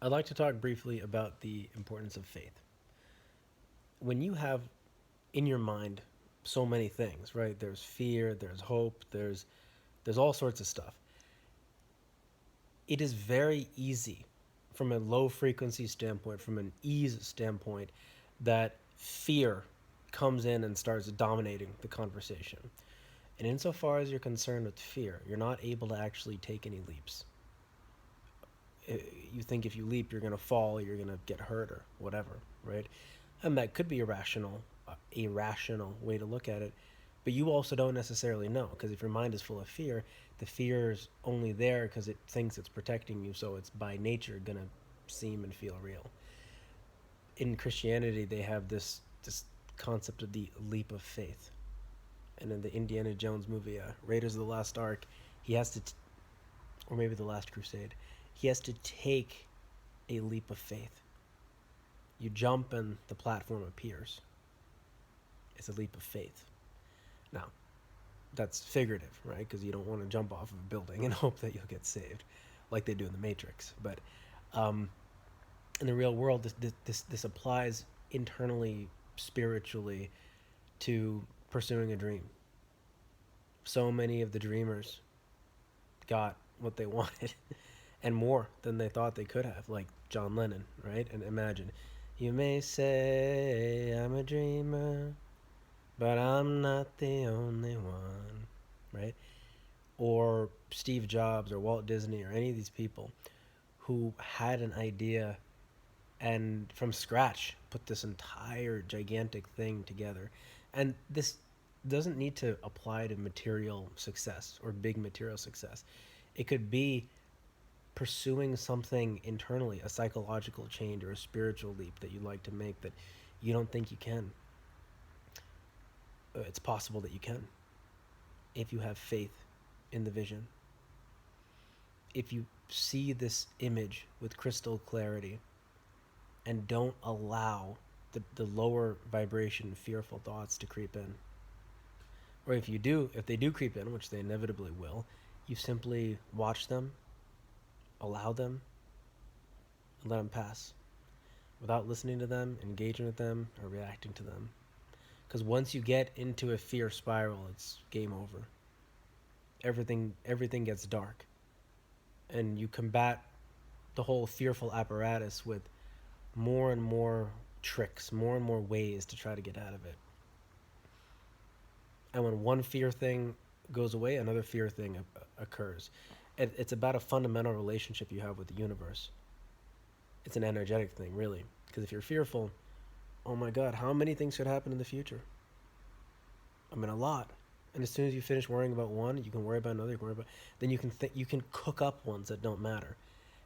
I'd like to talk briefly about the importance of faith. When you have in your mind so many things, right? There's fear, there's hope, there's all sorts of stuff. It is very easy from a low frequency standpoint, from an ease standpoint, that fear comes in and starts dominating the conversation. And insofar as you're concerned with fear, you're not able to actually take any leaps. You think if you leap, you're going to fall, you're going to get hurt or whatever, right? And that could be irrational way to look at it. But you also don't necessarily know, because if your mind is full of fear, the fear is only there because it thinks it's protecting you, so it's by nature going to seem and feel real. In Christianity, they have this concept of the leap of faith. And in the Indiana Jones movie, Raiders of the Lost Ark, he has to, or maybe the Last Crusade, he has to take a leap of faith. You jump and the platform appears. It's a leap of faith. Now, that's figurative, right? Because you don't want to jump off of a building and hope that you'll get saved, like they do in the Matrix. But um, in the real world, this applies internally, spiritually, to pursuing a dream. So many of the dreamers got what they wanted and more than they thought they could have, like John Lennon, right? And imagine, you may say I'm a dreamer, but I'm not the only one, right? Or Steve Jobs or Walt Disney or any of these people who had an idea and from scratch put this entire gigantic thing together. And this doesn't need to apply to material success or big material success. It could be pursuing something internally, a psychological change or a spiritual leap that you'd like to make that you don't think you can. It's possible that you can if you have faith in the vision. If you see this image with crystal clarity and don't allow the lower vibration fearful thoughts to creep in. Or if they do creep in, which they inevitably will, you simply watch them, allow them, and let them pass without listening to them, engaging with them, or reacting to them. Because once you get into a fear spiral, it's game over. Everything gets dark, and you combat the whole fearful apparatus with more and more tricks, more and more ways to try to get out of it. And when one fear thing goes away, another fear thing occurs. It's about a fundamental relationship you have with the universe. It's an energetic thing, really. Because if you're fearful, oh my God, how many things could happen in the future? I mean, a lot. And as soon as you finish worrying about one, you can worry about another. You can worry about, then you can cook up ones that don't matter.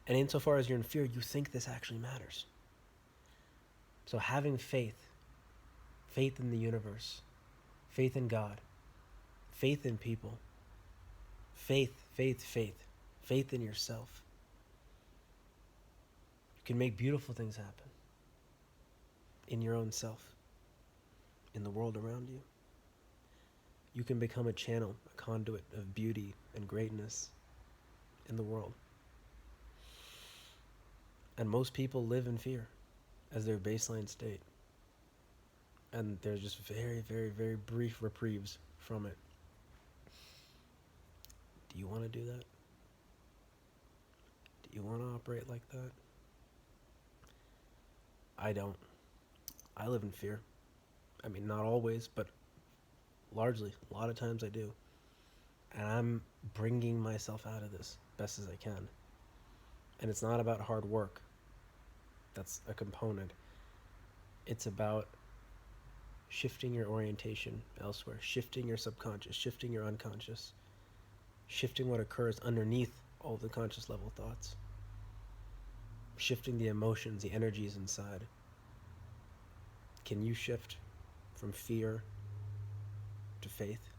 And insofar as you're in fear, you think this actually matters. So having faith, faith in the universe, faith in God, faith in people, faith in yourself, you can make beautiful things happen in your own self, in the world around you. You can become a channel, a conduit of beauty and greatness in the world. And most people live in fear as their baseline state. And there's just very, very, very brief reprieves from it. Do you want to do that? Do you want to operate like that? I don't. I live in fear. I mean, not always, but largely. A lot of times I do. And I'm bringing myself out of this best as I can. And it's not about hard work. That's a component. It's about shifting your orientation elsewhere, shifting your subconscious, shifting your unconscious, shifting what occurs underneath all the conscious level thoughts, shifting the emotions, the energies inside. Can you shift from fear to faith?